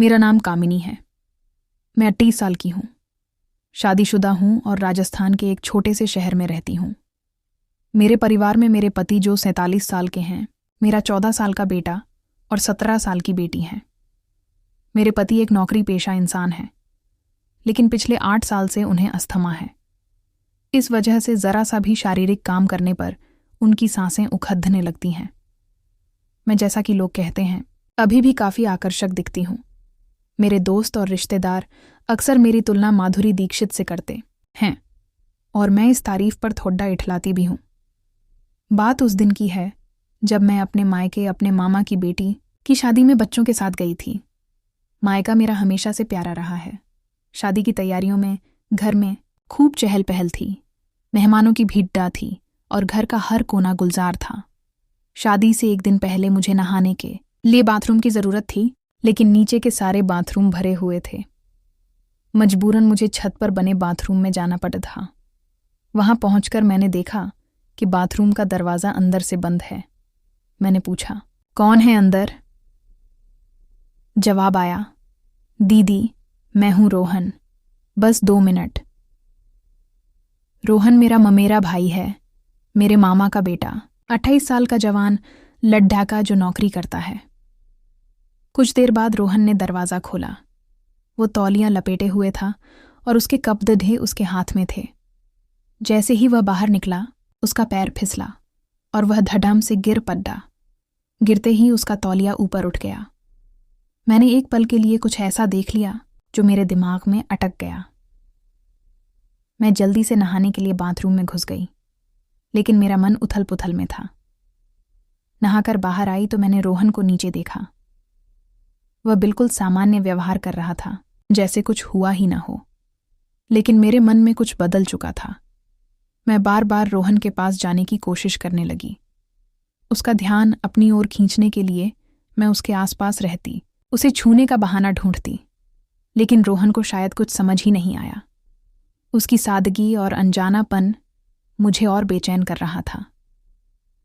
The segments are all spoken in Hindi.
मेरा नाम कामिनी है। मैं 28 साल की हूँ, शादीशुदा हूँ और राजस्थान के एक छोटे से शहर में रहती हूँ। मेरे परिवार में मेरे पति जो 47 साल के हैं, मेरा 14 साल का बेटा और 17 साल की बेटी हैं। मेरे पति एक नौकरी पेशा इंसान हैं, लेकिन पिछले 8 साल से उन्हें अस्थमा है। इस वजह से ज़रा सा भी शारीरिक काम करने पर उनकी सांसें उखड़ने लगती हैं। मैं, जैसा कि लोग कहते हैं, अभी भी काफ़ी आकर्षक दिखती हूँ। मेरे दोस्त और रिश्तेदार अक्सर मेरी तुलना माधुरी दीक्षित से करते हैं और मैं इस तारीफ पर थोड़ा इठलाती भी हूँ। बात उस दिन की है जब मैं अपने मायके अपने मामा की बेटी की शादी में बच्चों के साथ गई थी। मायका मेरा हमेशा से प्यारा रहा है। शादी की तैयारियों में घर में खूब चहल पहल थी, मेहमानों की भीड़ थी और घर का हर कोना गुलजार था। शादी से एक दिन पहले मुझे नहाने के लिए बाथरूम की ज़रूरत थी, लेकिन नीचे के सारे बाथरूम भरे हुए थे। मजबूरन मुझे छत पर बने बाथरूम में जाना पड़ा था। वहां पहुंचकर मैंने देखा कि बाथरूम का दरवाज़ा अंदर से बंद है। मैंने पूछा, कौन है अंदर? जवाब आया, दीदी, मैं हूं रोहन, बस 2 मिनट। रोहन मेरा ममेरा भाई है, मेरे मामा का बेटा, 28 साल का जवान लड्ढा का जो नौकरी करता है। कुछ देर बाद रोहन ने दरवाज़ा खोला। वो तौलियां लपेटे हुए था और उसके कपड़े उसके हाथ में थे। जैसे ही वह बाहर निकला, उसका पैर फिसला और वह धड़ाम से गिर पड़ा। गिरते ही उसका तौलिया ऊपर उठ गया। मैंने एक पल के लिए कुछ ऐसा देख लिया जो मेरे दिमाग में अटक गया। मैं जल्दी से नहाने के लिए बाथरूम में घुस गई, लेकिन मेरा मन उथल पुथल में था। नहाकर बाहर आई तो मैंने रोहन को नीचे देखा। वह बिल्कुल सामान्य व्यवहार कर रहा था, जैसे कुछ हुआ ही ना हो। लेकिन मेरे मन में कुछ बदल चुका था। मैं बार बार रोहन के पास जाने की कोशिश करने लगी। उसका ध्यान अपनी ओर खींचने के लिए मैं उसके आसपास रहती, उसे छूने का बहाना ढूंढती, लेकिन रोहन को शायद कुछ समझ ही नहीं आया। उसकी सादगी और अनजानापन मुझे और बेचैन कर रहा था।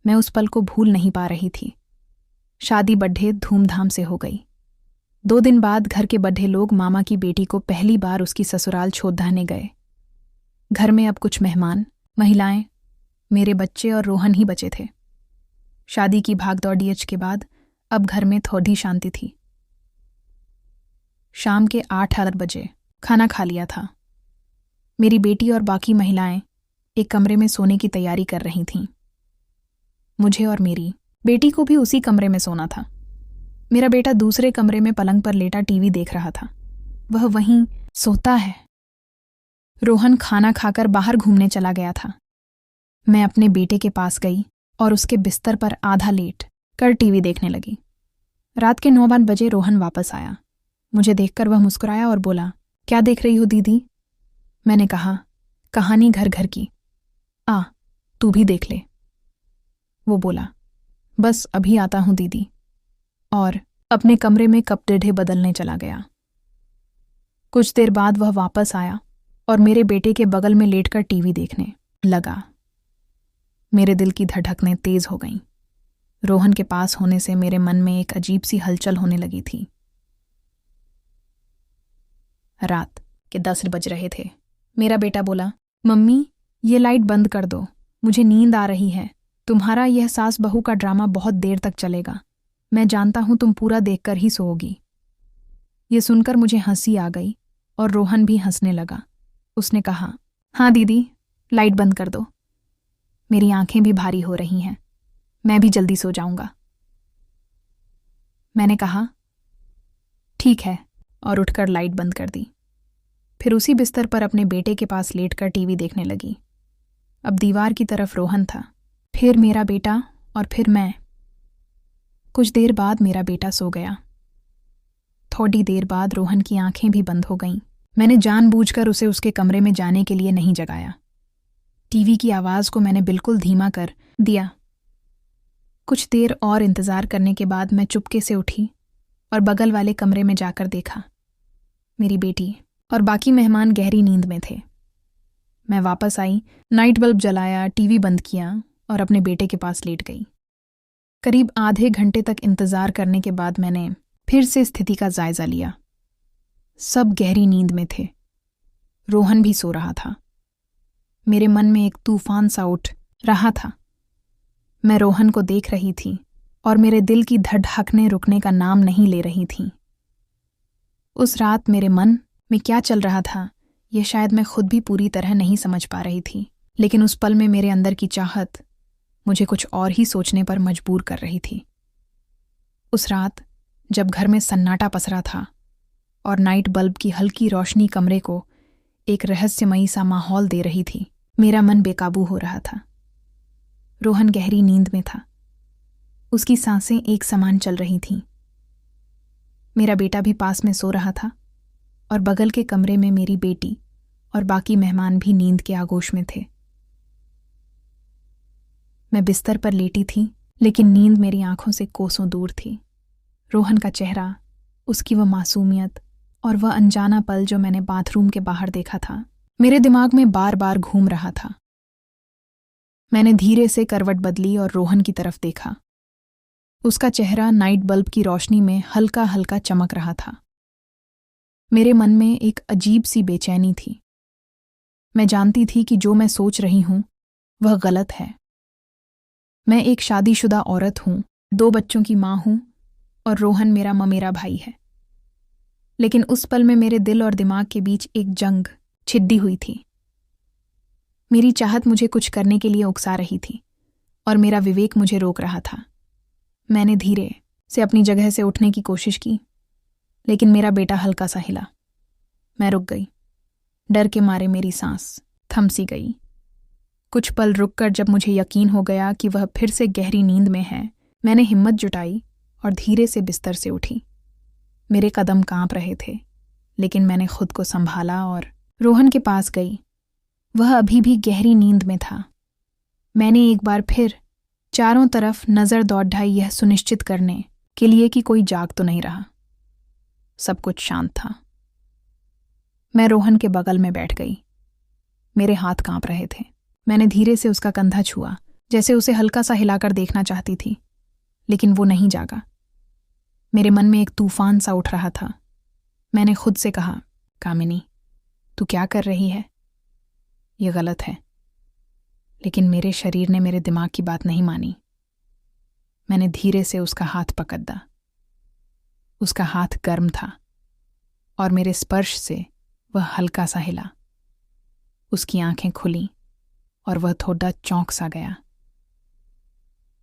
मैं उस पल को भूल नहीं पा रही थी। शादी बड्ढे धूमधाम से हो गई। 2 दिन बाद घर के बड्ढे लोग मामा की बेटी को पहली बार उसकी ससुराल छोड़ने गए। घर में अब कुछ मेहमान, महिलाएं, मेरे बच्चे और रोहन ही बचे थे। शादी की भागदौड़ के बाद अब घर में थोड़ी शांति थी। शाम के 8 बजे खाना खा लिया था। मेरी बेटी और बाकी महिलाएं एक कमरे में सोने की तैयारी कर रही थीं। मुझे और मेरी बेटी को भी उसी कमरे में सोना था। मेरा बेटा दूसरे कमरे में पलंग पर लेटा टीवी देख रहा था। वह वहीं सोता है। रोहन खाना खाकर बाहर घूमने चला गया था। मैं अपने बेटे के पास गई और उसके बिस्तर पर आधा लेट कर टीवी देखने लगी। रात के 9 बजे रोहन वापस आया। मुझे देखकर वह मुस्कुराया और बोला, क्या देख रही हो दीदी? मैंने कहा, कहानी घर घर की। आ, तू भी देख ले। वो बोला, बस अभी आता हूं दीदी, और अपने कमरे में कपड़े बदलने चला गया। कुछ देर बाद वह वापस आया और मेरे बेटे के बगल में लेटकर टीवी देखने लगा। मेरे दिल की धड़कनें तेज हो गईं। रोहन के पास होने से मेरे मन में एक अजीब सी हलचल होने लगी थी। रात के 10 बज रहे थे। मेरा बेटा बोला, मम्मी, ये लाइट बंद कर दो, मुझे नींद आ रही है। तुम्हारा यह सास बहू का ड्रामा बहुत देर तक चलेगा। मैं जानता हूं तुम पूरा देखकर ही सोओगी। ये सुनकर मुझे हंसी आ गई और रोहन भी हंसने लगा। उसने कहा, हाँ दीदी, लाइट बंद कर दो। मेरी आंखें भी भारी हो रही हैं, मैं भी जल्दी सो जाऊंगा। मैंने कहा, ठीक है, और उठकर लाइट बंद कर दी। फिर उसी बिस्तर पर अपने बेटे के पास लेटकर टीवी देखने लगी। अब दीवार की तरफ रोहन था, फिर मेरा बेटा और फिर मैं। कुछ देर बाद मेरा बेटा सो गया। थोड़ी देर बाद रोहन की आंखें भी बंद हो गईं। मैंने जानबूझकर उसे उसके कमरे में जाने के लिए नहीं जगाया। टीवी की आवाज़ को मैंने बिल्कुल धीमा कर दिया। कुछ देर और इंतज़ार करने के बाद मैं चुपके से उठी और बगल वाले कमरे में जाकर देखा। मेरी बेटी और बाकी मेहमान गहरी नींद में थे। मैं वापस आई, नाइट बल्ब जलाया, टीवी बंद किया और अपने बेटे के पास लेट गई। करीब आधे घंटे तक इंतज़ार करने के बाद मैंने फिर से स्थिति का जायज़ा लिया। सब गहरी नींद में थे। रोहन भी सो रहा था। मेरे मन में एक तूफान सा उठ रहा था। मैं रोहन को देख रही थी और मेरे दिल की धड़कनें रुकने का नाम नहीं ले रही थीं। उस रात मेरे मन में क्या चल रहा था, यह शायद मैं खुद भी पूरी तरह नहीं समझ पा रही थी, लेकिन उस पल में मेरे अंदर की चाहत मुझे कुछ और ही सोचने पर मजबूर कर रही थी। उस रात जब घर में सन्नाटा पसरा था और नाइट बल्ब की हल्की रोशनी कमरे को एक रहस्यमयी सा माहौल दे रही थी, मेरा मन बेकाबू हो रहा था। रोहन गहरी नींद में था। उसकी सांसें एक समान चल रही थीं। मेरा बेटा भी पास में सो रहा था और बगल के कमरे में मेरी बेटी और बाकी मेहमान भी नींद के आगोश में थे। मैं बिस्तर पर लेटी थी, लेकिन नींद मेरी आंखों से कोसों दूर थी। रोहन का चेहरा, उसकी वह मासूमियत और वह अनजाना पल जो मैंने बाथरूम के बाहर देखा था, मेरे दिमाग में बार बार घूम रहा था। मैंने धीरे से करवट बदली और रोहन की तरफ देखा। उसका चेहरा नाइट बल्ब की रोशनी में हल्का हल्का चमक रहा था। मेरे मन में एक अजीब सी बेचैनी थी। मैं जानती थी कि जो मैं सोच रही हूं वह गलत है। मैं एक शादीशुदा औरत हूं, 2 बच्चों की मां हूं और रोहन मेरा ममेरा भाई है। लेकिन उस पल में मेरे दिल और दिमाग के बीच एक जंग छिड़ी हुई थी। मेरी चाहत मुझे कुछ करने के लिए उकसा रही थी और मेरा विवेक मुझे रोक रहा था। मैंने धीरे से अपनी जगह से उठने की कोशिश की, लेकिन मेरा बेटा हल्का सा हिला। मैं रुक गई। डर के मारे मेरी सांस थम सी गई। कुछ पल रुककर जब मुझे यकीन हो गया कि वह फिर से गहरी नींद में है, मैंने हिम्मत जुटाई और धीरे से बिस्तर से उठी। मेरे कदम कांप रहे थे, लेकिन मैंने खुद को संभाला और रोहन के पास गई। वह अभी भी गहरी नींद में था। मैंने एक बार फिर चारों तरफ नजर दौड़ाई, यह सुनिश्चित करने के लिए कि कोई जाग तो नहीं रहा। सब कुछ शांत था। मैं रोहन के बगल में बैठ गई। मेरे हाथ कांप रहे थे। मैंने धीरे से उसका कंधा छुआ, जैसे उसे हल्का सा हिलाकर देखना चाहती थी, लेकिन वो नहीं जागा। मेरे मन में एक तूफान सा उठ रहा था। मैंने खुद से कहा, कामिनी, तू क्या कर रही है? ये गलत है। लेकिन मेरे शरीर ने मेरे दिमाग की बात नहीं मानी। मैंने धीरे से उसका हाथ पकड़ा। उसका हाथ गर्म था और मेरे स्पर्श से वह हल्का सा हिला। उसकी आंखें खुली और वह थोड़ा चौंक सा गया।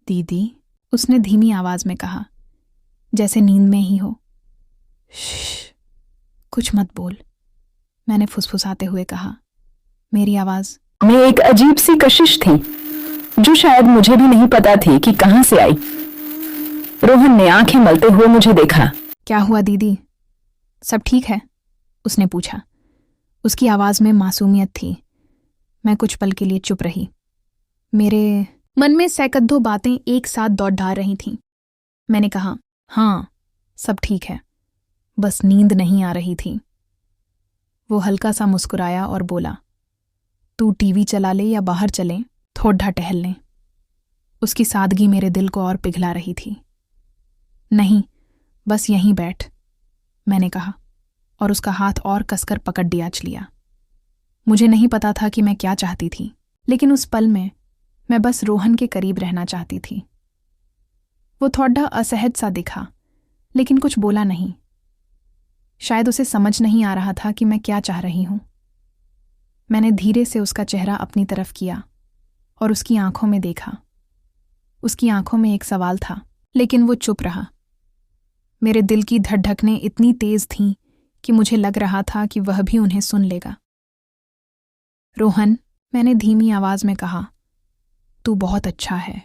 दीदी, उसने धीमी आवाज में कहा, जैसे नींद में ही हो। श्श, कुछ मत बोल, मैंने फुसफुसाते हुए कहा। मेरी आवाज में एक अजीब सी कशिश थी जो शायद मुझे भी नहीं पता थी कि कहां से आई। रोहन ने आंखें मलते हुए मुझे देखा। क्या हुआ दीदी, सब ठीक है? उसने पूछा। उसकी आवाज में मासूमियत थी। मैं कुछ पल के लिए चुप रही। मेरे मन में सैकड़ों बातें एक साथ दौड़ ढा रही थीं। मैंने कहा, हाँ, सब ठीक है, बस नींद नहीं आ रही थी। वो हल्का सा मुस्कुराया और बोला, तू टीवी चला ले या बाहर चलें, थोड़ा टहल लें। उसकी सादगी मेरे दिल को और पिघला रही थी। नहीं, बस यहीं बैठ, मैंने कहा और उसका हाथ और कसकर पकड़ लिया। मुझे नहीं पता था कि मैं क्या चाहती थी, लेकिन उस पल में मैं बस रोहन के करीब रहना चाहती थी। वो थोड़ा असहज सा दिखा, लेकिन कुछ बोला नहीं। शायद उसे समझ नहीं आ रहा था कि मैं क्या चाह रही हूं। मैंने धीरे से उसका चेहरा अपनी तरफ किया और उसकी आंखों में देखा। उसकी आंखों में एक सवाल था, लेकिन वो चुप रहा। मेरे दिल की धड़कनें इतनी तेज थीं कि मुझे लग रहा था कि वह भी उन्हें सुन लेगा। रोहन, मैंने धीमी आवाज में कहा, तू बहुत अच्छा है।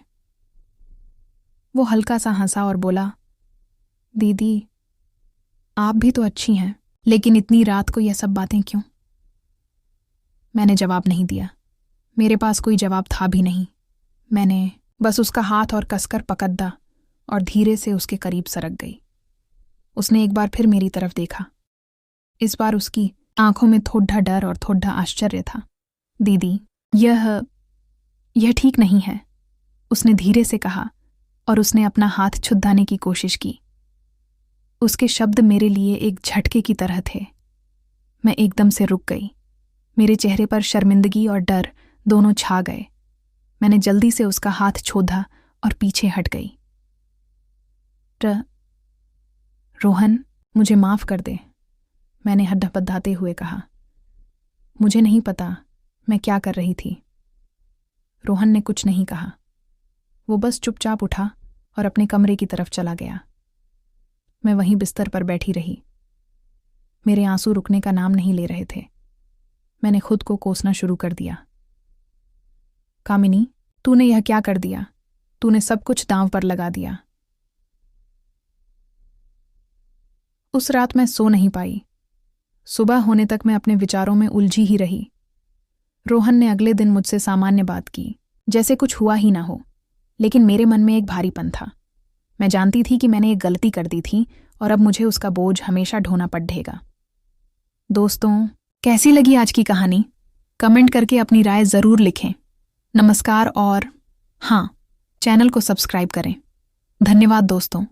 वो हल्का सा हंसा और बोला, दीदी, आप भी तो अच्छी हैं, लेकिन इतनी रात को यह सब बातें क्यों? मैंने जवाब नहीं दिया। मेरे पास कोई जवाब था भी नहीं। मैंने बस उसका हाथ और कसकर पकड़ा और धीरे से उसके करीब सरक गई। उसने एक बार फिर मेरी तरफ देखा। इस बार उसकी आंखों में थोड़ा डर और थोड़ा आश्चर्य था। दीदी, यह ठीक नहीं है, उसने धीरे से कहा और उसने अपना हाथ छुड़ाने की कोशिश की। उसके शब्द मेरे लिए एक झटके की तरह थे। मैं एकदम से रुक गई। मेरे चेहरे पर शर्मिंदगी और डर दोनों छा गए। मैंने जल्दी से उसका हाथ छोड़ा और पीछे हट गई। रोहन, मुझे माफ कर दे, मैंने हड्डपड्डाते हुए कहा। मुझे नहीं पता मैं क्या कर रही थी। रोहन ने कुछ नहीं कहा। वो बस चुपचाप उठा और अपने कमरे की तरफ चला गया। मैं वहीं बिस्तर पर बैठी रही। मेरे आंसू रुकने का नाम नहीं ले रहे थे। मैंने खुद को कोसना शुरू कर दिया। कामिनी, तूने यह क्या कर दिया? तूने सब कुछ दांव पर लगा दिया। उस रात मैं सो नहीं पाई। सुबह होने तक मैं अपने विचारों में उलझी ही रही। रोहन ने अगले दिन मुझसे सामान्य बात की, जैसे कुछ हुआ ही ना हो, लेकिन मेरे मन में एक भारीपन था। मैं जानती थी कि मैंने एक गलती कर दी थी और अब मुझे उसका बोझ हमेशा ढोना पड़ेगा। दोस्तों, कैसी लगी आज की कहानी? कमेंट करके अपनी राय ज़रूर लिखें। नमस्कार और हाँ, चैनल को सब्सक्राइब करें। धन्यवाद दोस्तों।